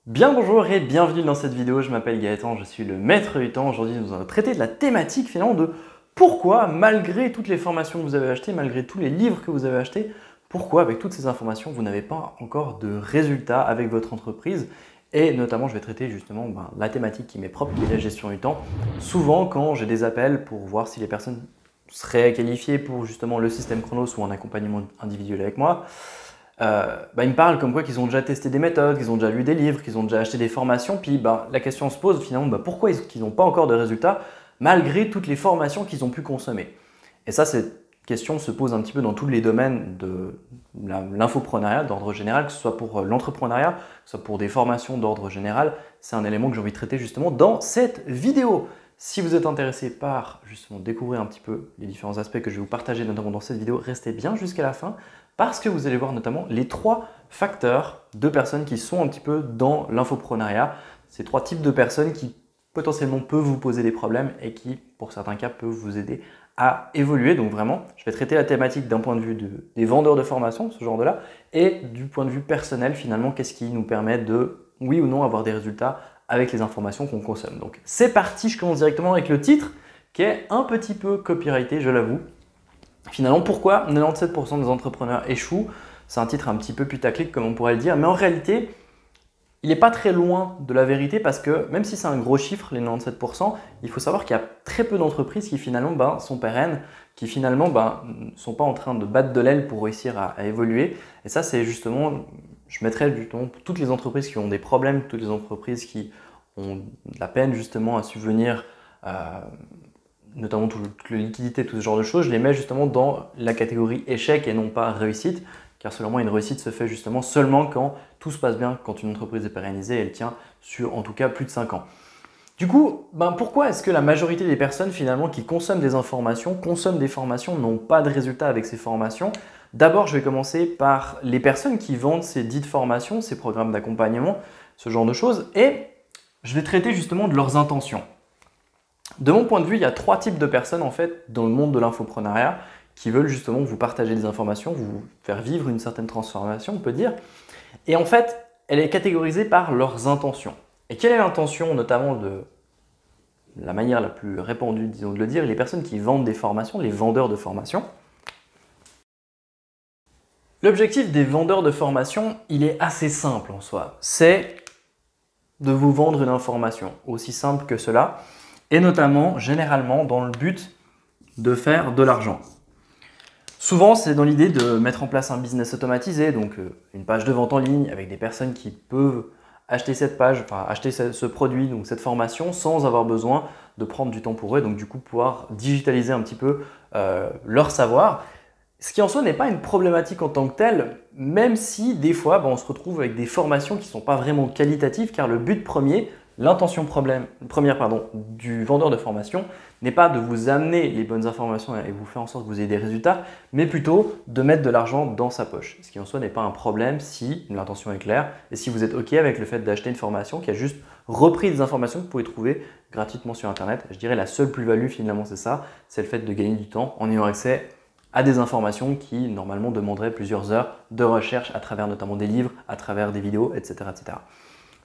Bien bonjour et bienvenue dans cette vidéo, je m'appelle Gaëtan, je suis le maître du temps. Aujourd'hui nous allons traiter de la thématique finalement de pourquoi malgré toutes les formations que vous avez achetées, malgré tous les livres que vous avez achetés, pourquoi avec toutes ces informations vous n'avez pas encore de résultats avec votre entreprise. Et notamment je vais traiter justement la thématique qui m'est propre, qui est la gestion du temps. Souvent quand j'ai des appels pour voir si les personnes seraient qualifiées pour justement le système Chronos ou un accompagnement individuel avec moi, ils me parlent comme quoi qu'ils ont déjà testé des méthodes, qu'ils ont déjà lu des livres, qu'ils ont déjà acheté des formations. Puis la question se pose finalement, pourquoi ils n'ont pas encore de résultats malgré toutes les formations qu'ils ont pu consommer. Et ça, cette question se pose un petit peu dans tous les domaines de l'infoprenariat d'ordre général, que ce soit pour l'entrepreneuriat, que ce soit pour des formations d'ordre général. C'est un élément que j'ai envie de traiter justement dans cette vidéo. Si vous êtes intéressé par justement découvrir un petit peu les différents aspects que je vais vous partager notamment dans cette vidéo, restez bien jusqu'à la fin parce que vous allez voir notamment les 3 facteurs de personnes qui sont un petit peu dans l'infoprenariat. Ces 3 types de personnes qui potentiellement peuvent vous poser des problèmes et qui, pour certains cas, peuvent vous aider à évoluer. Donc vraiment, je vais traiter la thématique d'un point de vue des vendeurs de formation, ce genre de là, et du point de vue personnel finalement, qu'est-ce qui nous permet de, oui ou non, avoir des résultats avec les informations qu'on consomme. Donc c'est parti, je commence directement avec le titre qui est un petit peu copyrighté, je l'avoue. Finalement, pourquoi 97% des entrepreneurs échouent? C'est un titre un petit peu putaclic comme on pourrait le dire, mais en réalité, il n'est pas très loin de la vérité parce que même si c'est un gros chiffre, les 97%, il faut savoir qu'il y a très peu d'entreprises qui finalement sont pérennes, qui finalement ne sont pas en train de battre de l'aile pour réussir à évoluer. Et ça, c'est justement, je mettrais justement pour toutes les entreprises qui ont des problèmes, toutes les entreprises qui ont de la peine justement à subvenir notamment toute la liquidité, tout ce genre de choses, je les mets justement dans la catégorie échec et non pas réussite, car selon moi, une réussite se fait justement seulement quand tout se passe bien, quand une entreprise est pérennisée et elle tient sur en tout cas plus de 5 ans. Du coup, pourquoi est-ce que la majorité des personnes finalement qui consomment des informations, consomment des formations, n'ont pas de résultats avec ces formations? D'abord, je vais commencer par les personnes qui vendent ces dites formations, ces programmes d'accompagnement, ce genre de choses, et je vais traiter justement de leurs intentions. De mon point de vue, il y a 3 types de personnes en fait dans le monde de l'infoprenariat qui veulent justement vous partager des informations, vous faire vivre une certaine transformation, on peut dire. Et en fait, elle est catégorisée par leurs intentions. Et quelle est l'intention notamment de la manière la plus répandue, disons de le dire, les personnes qui vendent des formations, les vendeurs de formation? L'objectif des vendeurs de formation, il est assez simple en soi. C'est de vous vendre une information, aussi simple que cela. Et notamment, généralement, dans le but de faire de l'argent. Souvent, c'est dans l'idée de mettre en place un business automatisé, donc une page de vente en ligne avec des personnes qui peuvent acheter cette page, enfin acheter ce produit, donc cette formation, sans avoir besoin de prendre du temps pour eux, donc du coup pouvoir digitaliser un petit peu leur savoir. Ce qui en soi n'est pas une problématique en tant que telle, même si des fois on se retrouve avec des formations qui ne sont pas vraiment qualitatives, car le but premier, l'intention première du vendeur de formation n'est pas de vous amener les bonnes informations et vous faire en sorte que vous ayez des résultats, mais plutôt de mettre de l'argent dans sa poche. Ce qui en soi n'est pas un problème si l'intention est claire et si vous êtes OK avec le fait d'acheter une formation qui a juste repris des informations que vous pouvez trouver gratuitement sur Internet. Je dirais la seule plus-value finalement c'est ça, c'est le fait de gagner du temps en ayant accès à des informations qui normalement demanderaient plusieurs heures de recherche à travers notamment des livres, à travers des vidéos, etc. etc.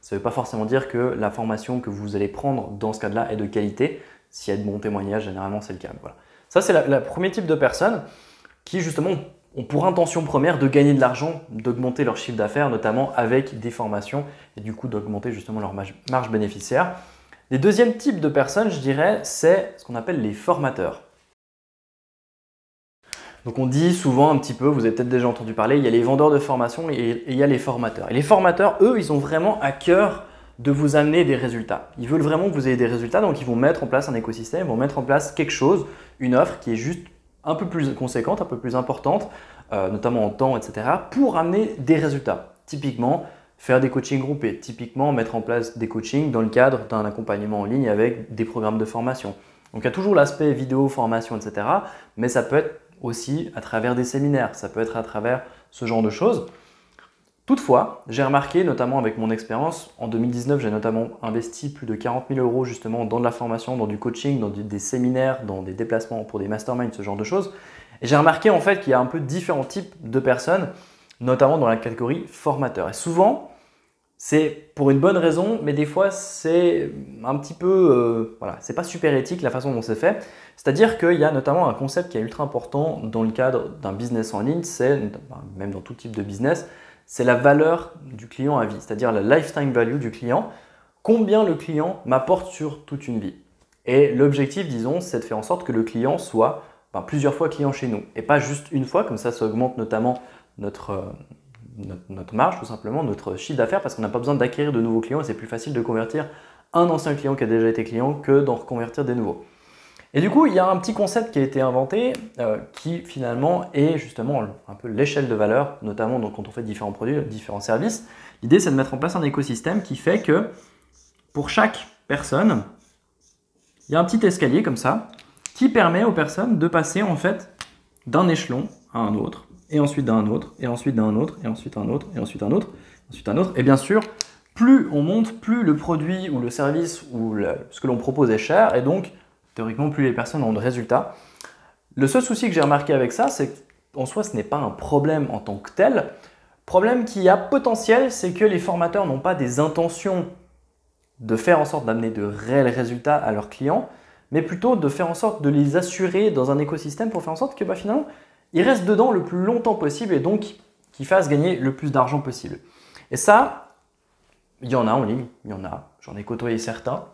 Ça ne veut pas forcément dire que la formation que vous allez prendre dans ce cas-là est de qualité. S'il y a de bons témoignages, généralement c'est le cas. Voilà. Ça, c'est le premier type de personnes qui justement ont pour intention première de gagner de l'argent, d'augmenter leur chiffre d'affaires, notamment avec des formations et du coup d'augmenter justement leur marge bénéficiaire. Les deuxièmes types de personnes, je dirais, c'est ce qu'on appelle les formateurs. Donc on dit souvent un petit peu, vous avez peut-être déjà entendu parler, il y a les vendeurs de formation et il y a les formateurs. Et les formateurs, eux, ils ont vraiment à cœur de vous amener des résultats. Ils veulent vraiment que vous ayez des résultats, donc ils vont mettre en place un écosystème, ils vont mettre en place quelque chose, une offre qui est juste un peu plus conséquente, un peu plus importante, notamment en temps, etc., pour amener des résultats. Typiquement, faire des coachings groupés, typiquement mettre en place des coachings dans le cadre d'un accompagnement en ligne avec des programmes de formation. Donc il y a toujours l'aspect vidéo, formation, etc., mais ça peut être aussi à travers des séminaires, ça peut être à travers ce genre de choses. Toutefois, j'ai remarqué, notamment avec mon expérience, en 2019, j'ai notamment investi plus de 40 000 € justement dans de la formation, dans du coaching, dans des séminaires, dans des déplacements pour des masterminds, ce genre de choses. Et j'ai remarqué en fait qu'il y a un peu différents types de personnes, notamment dans la catégorie formateur. Et souvent, C'est pour une bonne raison, mais des fois c'est un petit peu, voilà, c'est pas super éthique la façon dont c'est fait. C'est-à-dire qu'il y a notamment un concept qui est ultra important dans le cadre d'un business en ligne, c'est, même dans tout type de business, c'est la valeur du client à vie, c'est-à-dire la lifetime value du client, combien le client m'apporte sur toute une vie. Et l'objectif, disons, c'est de faire en sorte que le client soit plusieurs fois client chez nous et pas juste une fois, comme ça augmente notamment notre marge, tout simplement, notre chiffre d'affaires, parce qu'on n'a pas besoin d'acquérir de nouveaux clients et c'est plus facile de convertir un ancien client qui a déjà été client que d'en reconvertir des nouveaux. Et du coup, il y a un petit concept qui a été inventé qui finalement est justement un peu l'échelle de valeur, notamment donc, quand on fait différents produits, différents services. L'idée, c'est de mettre en place un écosystème qui fait que pour chaque personne, il y a un petit escalier comme ça qui permet aux personnes de passer en fait d'un échelon à un autre, et ensuite d'un autre, et ensuite d'un autre, et ensuite un autre, et ensuite un autre, et ensuite un autre. Et bien sûr, plus on monte, plus le produit ou le service ou ce que l'on propose est cher, et donc théoriquement plus les personnes ont de résultats. Le seul souci que j'ai remarqué avec ça, c'est qu'en soi ce n'est pas un problème en tant que tel. Problème qui a potentiel, c'est que les formateurs n'ont pas des intentions de faire en sorte d'amener de réels résultats à leurs clients, mais plutôt de faire en sorte de les assurer dans un écosystème pour faire en sorte que finalement, ils restent dedans le plus longtemps possible et donc qu'ils fassent gagner le plus d'argent possible. Et ça, il y en a en ligne, il y en a, j'en ai côtoyé certains,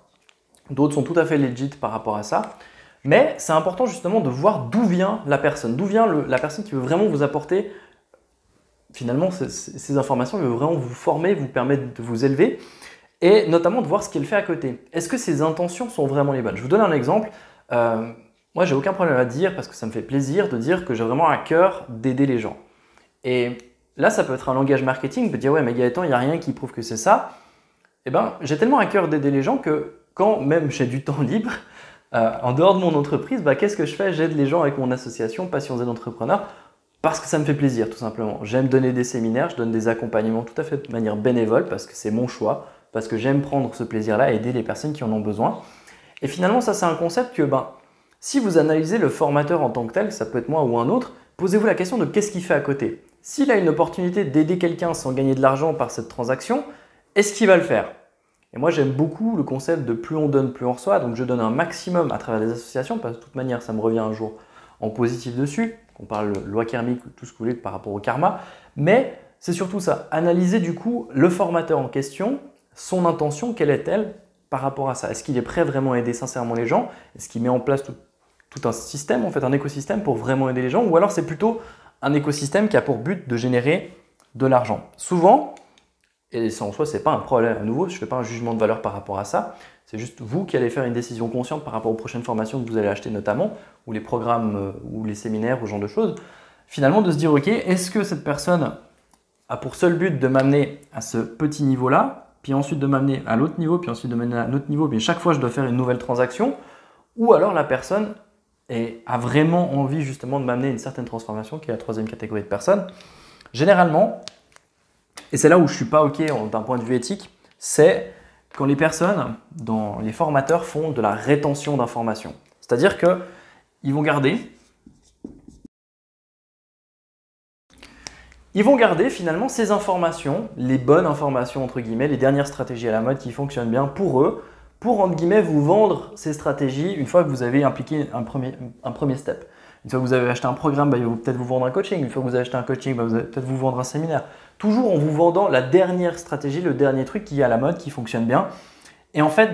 d'autres sont tout à fait legit par rapport à ça, mais c'est important justement de voir d'où vient la personne, la personne qui veut vraiment vous apporter finalement ces informations, qui veut vraiment vous former, vous permettre de vous élever, et notamment de voir ce qu'elle fait à côté. Est-ce que ses intentions sont vraiment les bonnes? Je vous donne un exemple. Moi, j'ai aucun problème à dire, parce que ça me fait plaisir de dire que j'ai vraiment à cœur d'aider les gens. Et là, ça peut être un langage marketing, peut dire « Ouais, mais Gaëtan, il n'y a rien qui prouve que c'est ça. » Eh bien, j'ai tellement à cœur d'aider les gens que quand même j'ai du temps libre, en dehors de mon entreprise, qu'est-ce que je fais? J'aide les gens avec mon association Passion Z Entrepreneur parce que ça me fait plaisir, tout simplement. J'aime donner des séminaires, je donne des accompagnements tout à fait de manière bénévole parce que c'est mon choix, parce que j'aime prendre ce plaisir-là et aider les personnes qui en ont besoin. Et finalement, ça, c'est un concept que, si vous analysez le formateur en tant que tel, ça peut être moi ou un autre, posez-vous la question de qu'est-ce qu'il fait à côté. S'il a une opportunité d'aider quelqu'un sans gagner de l'argent par cette transaction, est-ce qu'il va le faire? Et moi, j'aime beaucoup le concept de plus on donne, plus on reçoit. Donc, je donne un maximum à travers des associations parce que de toute manière, ça me revient un jour en positif dessus. On parle loi karmique, tout ce que vous voulez par rapport au karma. Mais c'est surtout ça. Analyser du coup le formateur en question, son intention, quelle est-elle par rapport à ça? Est-ce qu'il est prêt vraiment à aider sincèrement les gens? Est-ce qu'il met en place tout un système, en fait, un écosystème pour vraiment aider les gens? Ou alors c'est plutôt un écosystème qui a pour but de générer de l'argent? Souvent, et ça en soi, ce n'est pas un problème à nouveau, je ne fais pas un jugement de valeur par rapport à ça, c'est juste vous qui allez faire une décision consciente par rapport aux prochaines formations que vous allez acheter notamment, ou les programmes, ou les séminaires, ou ce genre de choses. Finalement, de se dire, ok, est-ce que cette personne a pour seul but de m'amener à ce petit niveau-là, puis ensuite de m'amener à l'autre niveau, puis ensuite de m'amener à un autre niveau, mais chaque fois je dois faire une nouvelle transaction, ou alors la personne a vraiment envie justement de m'amener à une certaine transformation, qui est la troisième catégorie de personnes. Généralement, et c'est là où je ne suis pas OK d'un point de vue éthique, c'est quand les personnes, les formateurs, font de la rétention d'informations. C'est-à-dire qu'ils vont garder finalement ces informations, les bonnes informations entre guillemets, les dernières stratégies à la mode qui fonctionnent bien pour eux, pour entre guillemets vous vendre ces stratégies une fois que vous avez impliqué un premier step. Une fois que vous avez acheté un programme, il va peut-être vous vendre un coaching. Une fois que vous avez acheté un coaching, vous allez peut-être vous vendre un séminaire. Toujours en vous vendant la dernière stratégie, le dernier truc qui est à la mode, qui fonctionne bien. Et en fait,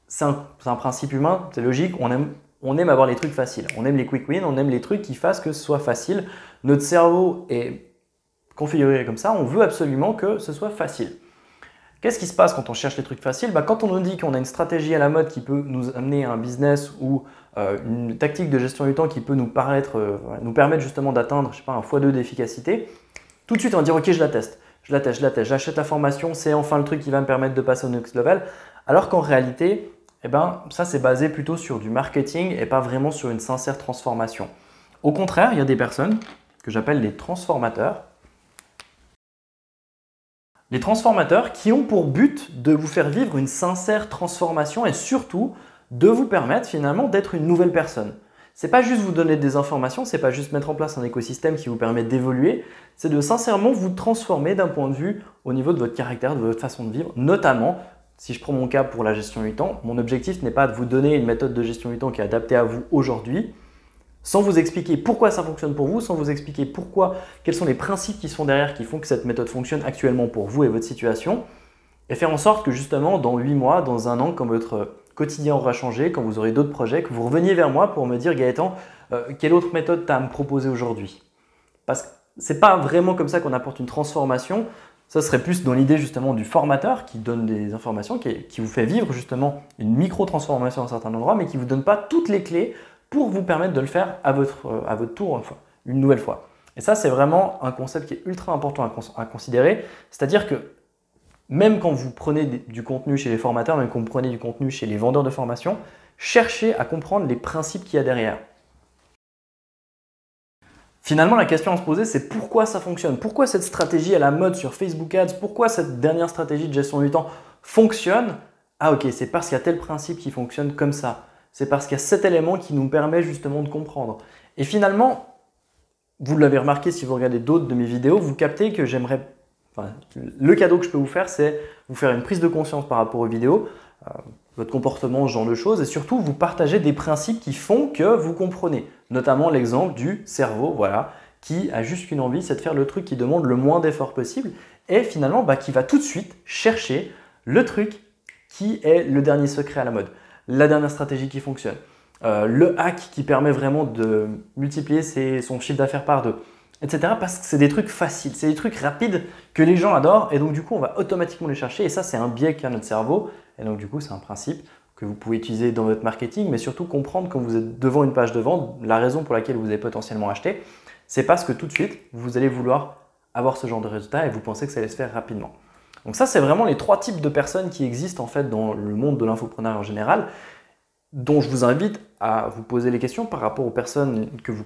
c'est un principe humain, c'est logique. On aime avoir les trucs faciles. On aime les quick wins, on aime les trucs qui fassent que ce soit facile. Notre cerveau est configuré comme ça, on veut absolument que ce soit facile. Qu'est-ce qui se passe quand on cherche les trucs faciles? Quand on nous dit qu'on a une stratégie à la mode qui peut nous amener à un business ou une tactique de gestion du temps qui peut nous permettre justement d'atteindre, je sais pas, un x2 d'efficacité, tout de suite on va dire ok, je la teste, j'achète la formation, c'est enfin le truc qui va me permettre de passer au next level. Alors qu'en réalité, ça c'est basé plutôt sur du marketing et pas vraiment sur une sincère transformation. Au contraire, il y a des personnes que j'appelle les transformateurs. Les transformateurs qui ont pour but de vous faire vivre une sincère transformation et surtout de vous permettre finalement d'être une nouvelle personne. c'est pas juste vous donner des informations, c'est pas juste mettre en place un écosystème qui vous permet d'évoluer, c'est de sincèrement vous transformer d'un point de vue au niveau de votre caractère, de votre façon de vivre. Notamment, si je prends mon cas pour la gestion du temps, mon objectif n'est pas de vous donner une méthode de gestion du temps qui est adaptée à vous aujourd'hui, sans vous expliquer pourquoi ça fonctionne pour vous, sans vous expliquer quels sont les principes qui sont derrière, qui font que cette méthode fonctionne actuellement pour vous et votre situation, et faire en sorte que justement dans 8 mois, dans 1 an, quand votre quotidien aura changé, quand vous aurez d'autres projets, que vous reveniez vers moi pour me dire Gaëtan, quelle autre méthode tu as à me proposer aujourd'hui? Parce que ce n'est pas vraiment comme ça qu'on apporte une transformation, ça serait plus dans l'idée justement du formateur qui donne des informations, qui vous fait vivre justement une micro-transformation à un certain endroit, mais qui ne vous donne pas toutes les clés pour vous permettre de le faire à votre tour une nouvelle fois. Et ça, c'est vraiment un concept qui est ultra important à considérer, c'est-à-dire que même quand vous prenez du contenu chez les formateurs, même quand vous prenez du contenu chez les vendeurs de formation, cherchez à comprendre les principes qu'il y a derrière. Finalement, la question à se poser, c'est pourquoi ça fonctionne? Pourquoi cette stratégie à la mode sur Facebook Ads? Pourquoi cette dernière stratégie de gestion du temps fonctionne? Ah ok, c'est parce qu'il y a tel principe qui fonctionne comme ça. C'est parce qu'il y a cet élément qui nous permet justement de comprendre. Et finalement, vous l'avez remarqué si vous regardez d'autres de mes vidéos, vous captez que le cadeau que je peux vous faire, c'est vous faire une prise de conscience par rapport aux vidéos, votre comportement, ce genre de choses, et surtout vous partager des principes qui font que vous comprenez. Notamment l'exemple du cerveau, voilà, qui a juste qu'une envie, c'est de faire le truc qui demande le moins d'efforts possible, et finalement qui va tout de suite chercher le truc qui est le dernier secret à la mode, la dernière stratégie qui fonctionne, le hack qui permet vraiment de multiplier son chiffre d'affaires par 2. Etc. Parce que c'est des trucs faciles, c'est des trucs rapides que les gens adorent et donc du coup on va automatiquement les chercher et ça c'est un biais qu'a notre cerveau et donc du coup c'est un principe que vous pouvez utiliser dans votre marketing mais surtout comprendre quand vous êtes devant une page de vente, la raison pour laquelle vous avez potentiellement acheté, c'est parce que tout de suite vous allez vouloir avoir ce genre de résultat et vous pensez que ça allait se faire rapidement. Donc ça c'est vraiment les 3 types de personnes qui existent en fait dans le monde de l'infoprenariat en général dont je vous invite à vous poser les questions par rapport aux personnes que vous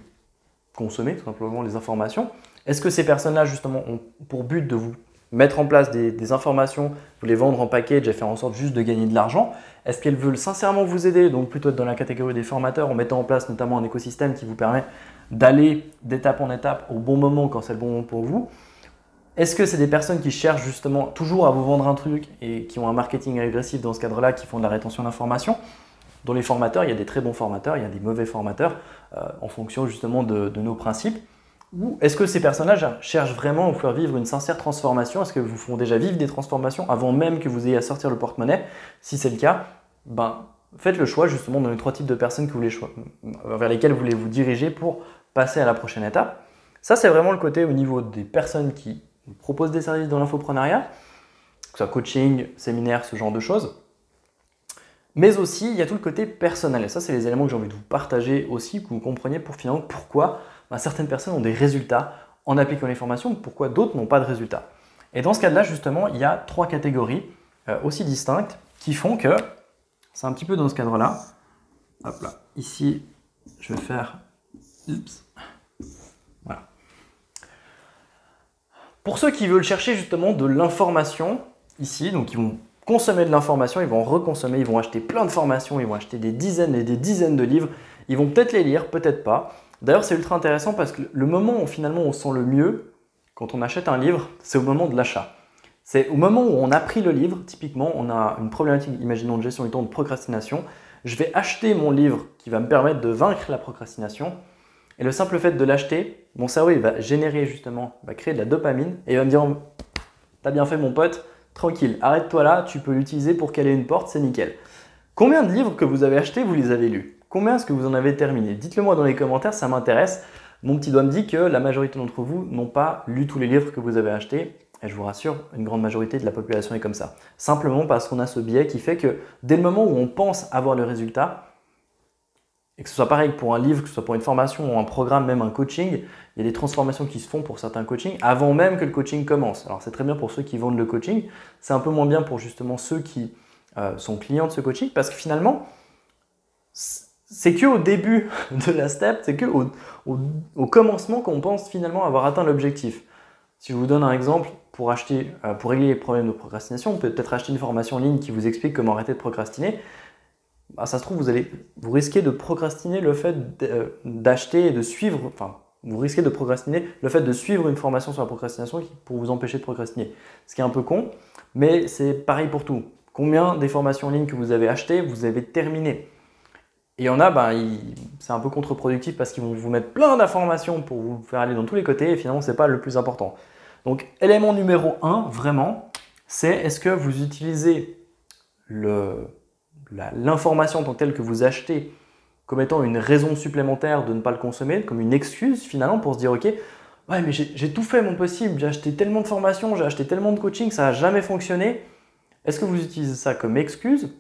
consommer tout simplement les informations. Est-ce que ces personnes-là justement ont pour but de vous mettre en place des informations, vous les vendre en package et faire en sorte juste de gagner de l'argent? Est-ce qu'elles veulent sincèrement vous aider, donc plutôt être dans la catégorie des formateurs en mettant en place notamment un écosystème qui vous permet d'aller d'étape en étape au bon moment quand c'est le bon moment pour vous? Est-ce que c'est des personnes qui cherchent justement toujours à vous vendre un truc et qui ont un marketing agressif dans ce cadre-là, qui font de la rétention d'informations? Dans les formateurs, il y a des très bons formateurs, il y a des mauvais formateurs en fonction justement de nos principes. Ou est-ce que ces personnages cherchent vraiment à vous faire vivre une sincère transformation? Est-ce que vous font déjà vivre des transformations avant même que vous ayez à sortir le porte-monnaie? Si c'est le cas, faites le choix justement dans les 3 types de personnes vers lesquelles vous voulez vous diriger pour passer à la prochaine étape. Ça, c'est vraiment le côté au niveau des personnes qui vous proposent des services dans l'infoprenariat, que ce soit coaching, séminaire, ce genre de choses. Mais aussi, il y a tout le côté personnel. Et ça, c'est les éléments que j'ai envie de vous partager aussi, que vous compreniez finalement pourquoi certaines personnes ont des résultats en appliquant les formations, pourquoi d'autres n'ont pas de résultats. Et dans ce cas-là, justement, il y a 3 catégories aussi distinctes qui font que, c'est un petit peu dans ce cadre-là. Hop là, ici, je vais faire… Oups. Voilà. Pour ceux qui veulent chercher justement de l'information, ici, donc ils vont consommer de l'information, ils vont reconsommer, ils vont acheter plein de formations, ils vont acheter des dizaines et des dizaines de livres, ils vont peut-être les lire, peut-être pas. D'ailleurs, c'est ultra intéressant parce que le moment où finalement on sent le mieux quand on achète un livre, c'est au moment de l'achat. C'est au moment où on a pris le livre, typiquement, on a une problématique, imaginons, de gestion du temps, de procrastination. Je vais acheter mon livre qui va me permettre de vaincre la procrastination. Et le simple fait de l'acheter, mon cerveau il va générer justement, va créer de la dopamine et il va me dire « T'as bien fait mon pote, tranquille, arrête-toi là, tu peux l'utiliser pour caler une porte, c'est nickel. » Combien de livres que vous avez achetés, vous les avez lus? Combien est-ce que vous en avez terminé? Dites-le moi dans les commentaires, ça m'intéresse. Mon petit doigt me dit que la majorité d'entre vous n'ont pas lu tous les livres que vous avez achetés. Et je vous rassure, une grande majorité de la population est comme ça. Simplement parce qu'on a ce biais qui fait que dès le moment où on pense avoir le résultat, et que ce soit pareil pour un livre, que ce soit pour une formation ou un programme, même un coaching, il y a des transformations qui se font pour certains coachings avant même que le coaching commence. Alors c'est très bien pour ceux qui vendent le coaching, c'est un peu moins bien pour justement ceux qui sont clients de ce coaching parce que finalement, c'est qu'au début de la step, c'est qu'au commencement qu'on pense finalement avoir atteint l'objectif. Si je vous donne un exemple, pour régler les problèmes de procrastination, on peut peut-être acheter une formation en ligne qui vous explique comment arrêter de procrastiner. bah, ça se trouve, vous risquez de procrastiner le fait d'acheter et de suivre, enfin, vous risquez de procrastiner le fait de suivre une formation sur la procrastination pour vous empêcher de procrastiner. Ce qui est un peu con, mais c'est pareil pour tout. Combien des formations en ligne que vous avez achetées, vous avez terminé? Et il y en a, c'est un peu contre-productif parce qu'ils vont vous mettre plein d'informations pour vous faire aller dans tous les côtés et finalement, ce n'est pas le plus important. Donc, élément numéro 1, vraiment, c'est est-ce que vous utilisez l'information en tant que telle que vous achetez comme étant une raison supplémentaire de ne pas le consommer, comme une excuse finalement pour se dire ok, ouais mais j'ai tout fait mon possible, j'ai acheté tellement de formations, j'ai acheté tellement de coaching, ça n'a jamais fonctionné. Est-ce que vous utilisez ça comme excuse?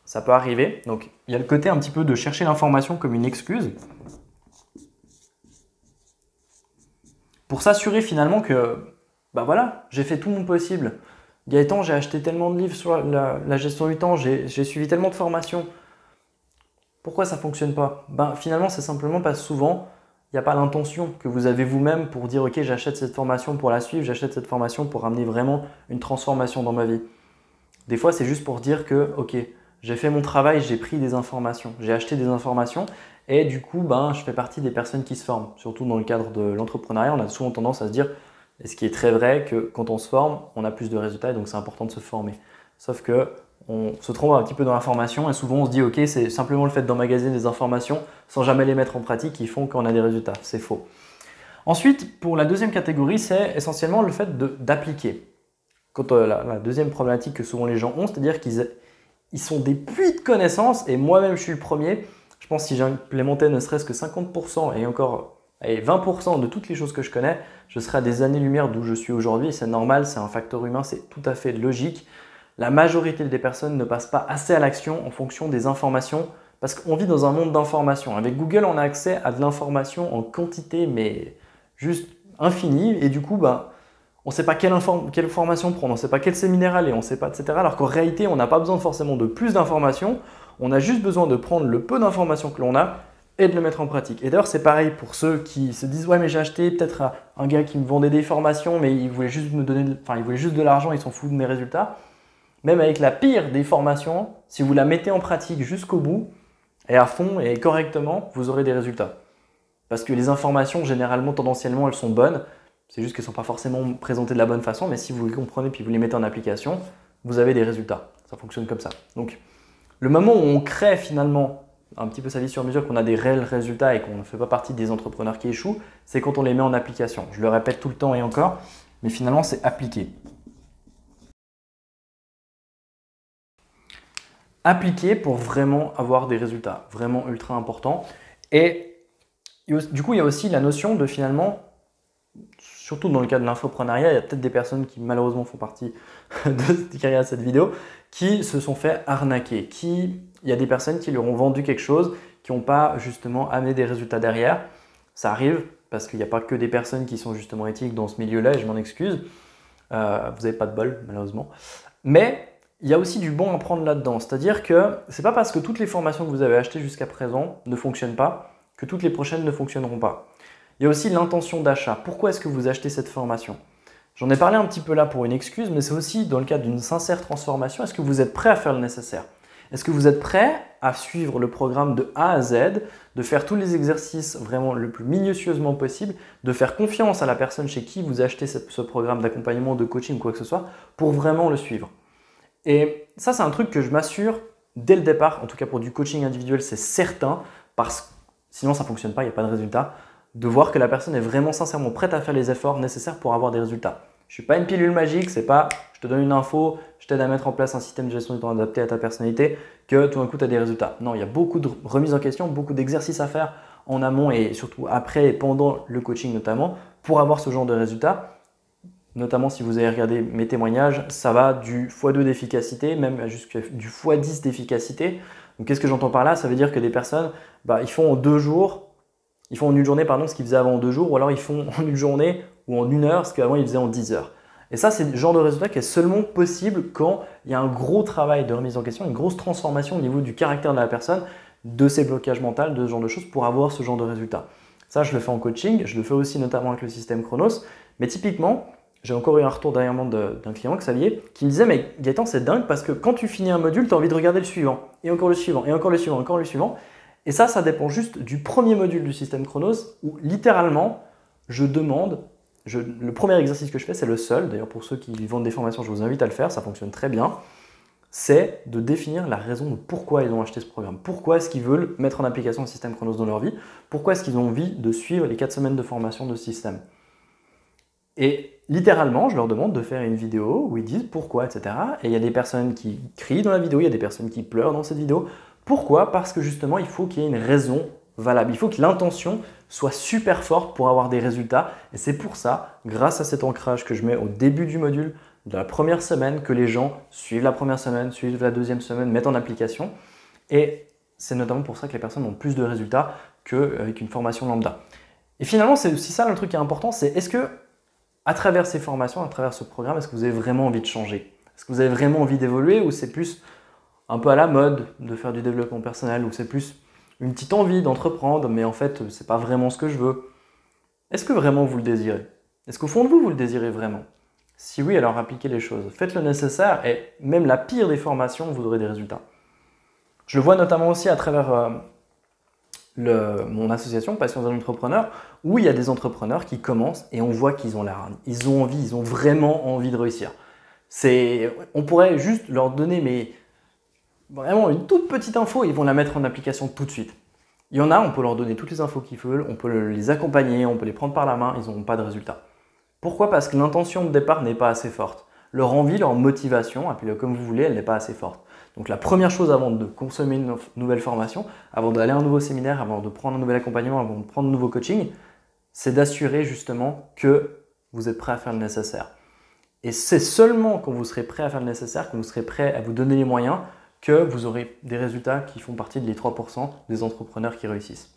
Ça peut arriver. Donc il y a le côté un petit peu de chercher l'information comme une excuse pour s'assurer finalement que bah voilà, j'ai fait tout mon possible. Gaëtan, j'ai acheté tellement de livres sur la gestion du temps, j'ai suivi tellement de formations. Pourquoi ça ne fonctionne pas? Finalement, c'est simplement parce que souvent, il n'y a pas l'intention que vous avez vous-même pour dire « Ok, j'achète cette formation pour la suivre, j'achète cette formation pour amener vraiment une transformation dans ma vie. » Des fois, c'est juste pour dire que « Ok, j'ai fait mon travail, j'ai pris des informations, j'ai acheté des informations et du coup, je fais partie des personnes qui se forment. » Surtout dans le cadre de l'entrepreneuriat, on a souvent tendance à se dire, et ce qui est très vrai, que quand on se forme, on a plus de résultats et donc c'est important de se former. Sauf que on se trompe un petit peu dans l'information et souvent on se dit ok, c'est simplement le fait d'emmagasiner des informations sans jamais les mettre en pratique qui font qu'on a des résultats. C'est faux. Ensuite, pour la deuxième catégorie, c'est essentiellement le fait d'appliquer. La deuxième problématique que souvent les gens ont, c'est-à-dire qu'ils sont des puits de connaissances et moi-même je suis le premier. Je pense que si j'implémentais ne serait-ce que 50% et encore 20% de toutes les choses que je connais, je serais à des années-lumière d'où je suis aujourd'hui. C'est normal, c'est un facteur humain, c'est tout à fait logique. La majorité des personnes ne passent pas assez à l'action en fonction des informations parce qu'on vit dans un monde d'informations. Avec Google, on a accès à de l'information en quantité, mais juste infinie. Et du coup, on ne sait pas quelle formation prendre, on ne sait pas quel séminaire aller, on ne sait pas, etc. Alors qu'en réalité, on n'a pas besoin forcément de plus d'informations. On a juste besoin de prendre le peu d'informations que l'on a et de le mettre en pratique. Et d'ailleurs, c'est pareil pour ceux qui se disent « Ouais, mais j'ai acheté peut-être à un gars qui me vendait des formations, mais il voulait juste me donner, il voulait juste de l'argent, il s'en fout de mes résultats. » Même avec la pire des formations, si vous la mettez en pratique jusqu'au bout et à fond et correctement, vous aurez des résultats. Parce que les informations, généralement, tendanciellement, elles sont bonnes. C'est juste qu'elles ne sont pas forcément présentées de la bonne façon, mais si vous les comprenez puis vous les mettez en application, vous avez des résultats. Ça fonctionne comme ça. Donc, le moment où on crée finalement un petit peu sa vie sur mesure, qu'on a des réels résultats et qu'on ne fait pas partie des entrepreneurs qui échouent, c'est quand on les met en application. Je le répète tout le temps et encore, mais finalement, c'est appliquer. Appliquer pour vraiment avoir des résultats, vraiment ultra importants. Et du coup, il y a aussi la notion de finalement, surtout dans le cas de l'infoprenariat, il y a peut-être des personnes qui malheureusement font partie de cette vidéo, qui se sont fait arnaquer. Il y a des personnes qui leur ont vendu quelque chose, qui n'ont pas justement amené des résultats derrière. Ça arrive parce qu'il n'y a pas que des personnes qui sont justement éthiques dans ce milieu-là et je m'en excuse. Vous n'avez pas de bol malheureusement. Mais il y a aussi du bon à prendre là-dedans. C'est-à-dire que ce n'est pas parce que toutes les formations que vous avez achetées jusqu'à présent ne fonctionnent pas que toutes les prochaines ne fonctionneront pas. Il y a aussi l'intention d'achat. Pourquoi est-ce que vous achetez cette formation? J'en ai parlé un petit peu là pour une excuse, mais c'est aussi dans le cadre d'une sincère transformation. Est-ce que vous êtes prêt à faire le nécessaire? Est-ce que vous êtes prêt à suivre le programme de A à Z, de faire tous les exercices vraiment le plus minutieusement possible, de faire confiance à la personne chez qui vous achetez ce programme d'accompagnement, de coaching ou quoi que ce soit, pour vraiment le suivre? Et ça, c'est un truc que je m'assure dès le départ, en tout cas pour du coaching individuel, c'est certain, parce que sinon ça ne fonctionne pas, il n'y a pas de résultat, de voir que la personne est vraiment sincèrement prête à faire les efforts nécessaires pour avoir des résultats. Je ne suis pas une pilule magique, c'est pas je te donne une info, je t'aide à mettre en place un système de gestion du temps adapté à ta personnalité, que tout d'un coup tu as des résultats. Non, il y a beaucoup de remises en question, beaucoup d'exercices à faire en amont et surtout après et pendant le coaching notamment pour avoir ce genre de résultats. Notamment si vous avez regardé mes témoignages, ça va du x2 d'efficacité, même jusqu'à du x10 d'efficacité. Donc qu'est-ce que j'entends par là? Ça veut dire que des personnes, ils font en 2 jours, ils font en une journée ce qu'ils faisaient avant en 2 jours, ou alors ils font en une journée ou en 1 heure ce qu'avant ils faisaient en 10 heures. Et ça, c'est le genre de résultat qui est seulement possible quand il y a un gros travail de remise en question, une grosse transformation au niveau du caractère de la personne, de ses blocages mentaux, de ce genre de choses pour avoir ce genre de résultat. Ça, je le fais en coaching, je le fais aussi notamment avec le système Chronos, mais typiquement, j'ai encore eu un retour dernièrement d'un client, Xavier, qui me disait mais Gaëtan, c'est dingue parce que quand tu finis un module, tu as envie de regarder le suivant, et encore le suivant, et encore le suivant, encore le suivant. Et ça dépend juste du premier module du système Chronos où littéralement, je demande, le premier exercice que je fais, c'est le seul, d'ailleurs pour ceux qui vendent des formations, je vous invite à le faire, ça fonctionne très bien, c'est de définir la raison de pourquoi ils ont acheté ce programme. Pourquoi est-ce qu'ils veulent mettre en application le système Chronos dans leur vie? Pourquoi est-ce qu'ils ont envie de suivre les 4 semaines de formation de ce système? Et littéralement, je leur demande de faire une vidéo où ils disent pourquoi, etc. Et il y a des personnes qui crient dans la vidéo, il y a des personnes qui pleurent dans cette vidéo. Pourquoi? Parce que justement, il faut qu'il y ait une raison valable. Il faut que l'intention soit super forte pour avoir des résultats. Et c'est pour ça, grâce à cet ancrage que je mets au début du module, de la première semaine, que les gens suivent la première semaine, suivent la deuxième semaine, mettent en application. Et c'est notamment pour ça que les personnes ont plus de résultats qu'avec une formation lambda. Et finalement, c'est aussi ça le truc qui est important, c'est est-ce que à travers ces formations, à travers ce programme, est-ce que vous avez vraiment envie de changer? Est-ce que vous avez vraiment envie d'évoluer ou c'est plus un peu à la mode de faire du développement personnel ou c'est plus une petite envie d'entreprendre mais en fait, c'est pas vraiment ce que je veux? Est-ce que vraiment vous le désirez? Est-ce qu'au fond de vous, vous le désirez vraiment? Si oui, alors appliquez les choses. Faites le nécessaire et même la pire des formations, vous aurez des résultats. Je le vois notamment aussi à travers mon association Passions d'un entrepreneur, où il y a des entrepreneurs qui commencent et on voit qu'ils ont la hargne. Ils ont envie, ils ont vraiment envie de réussir. On pourrait juste leur donner mais vraiment une toute petite info, ils vont la mettre en application tout de suite. Il y en a, on peut leur donner toutes les infos qu'ils veulent, on peut les accompagner, on peut les prendre par la main, ils n'auront pas de résultat. Pourquoi? Parce que l'intention de départ n'est pas assez forte. Leur envie, leur motivation, appelez-le comme vous voulez, elle n'est pas assez forte. Donc la première chose avant de consommer une nouvelle formation, avant d'aller à un nouveau séminaire, avant de prendre un nouvel accompagnement, avant de prendre un nouveau coaching, c'est d'assurer justement que vous êtes prêt à faire le nécessaire. Et c'est seulement quand vous serez prêt à faire le nécessaire, quand vous serez prêt à vous donner les moyens, que vous aurez des résultats qui font partie des 3% des entrepreneurs qui réussissent.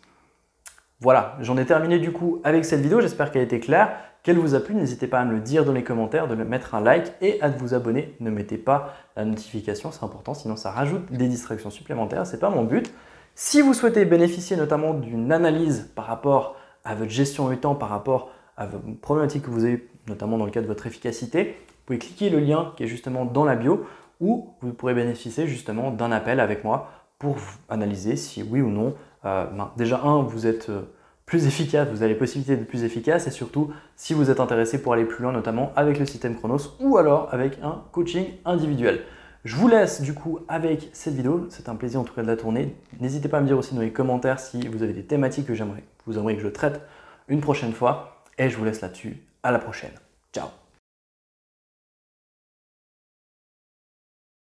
Voilà, j'en ai terminé du coup avec cette vidéo, j'espère qu'elle a été claire, qu'elle vous a plu, n'hésitez pas à me le dire dans les commentaires, de mettre un like et à vous abonner. Ne mettez pas la notification, c'est important, sinon ça rajoute des distractions supplémentaires, c'est pas mon but. Si vous souhaitez bénéficier notamment d'une analyse par rapport à votre gestion du temps, par rapport à vos problématiques que vous avez, notamment dans le cas de votre efficacité, vous pouvez cliquer le lien qui est justement dans la bio où vous pourrez bénéficier justement d'un appel avec moi pour analyser si oui ou non, déjà vous êtes plus efficace, vous avez les possibilités d'être plus efficace et surtout si vous êtes intéressé pour aller plus loin, notamment avec le système Chronos ou alors avec un coaching individuel. Je vous laisse du coup avec cette vidéo, c'est un plaisir en tout cas de la tourner. N'hésitez pas à me dire aussi dans les commentaires si vous avez des thématiques que vous aimeriez que je traite une prochaine fois et je vous laisse là-dessus. À la prochaine.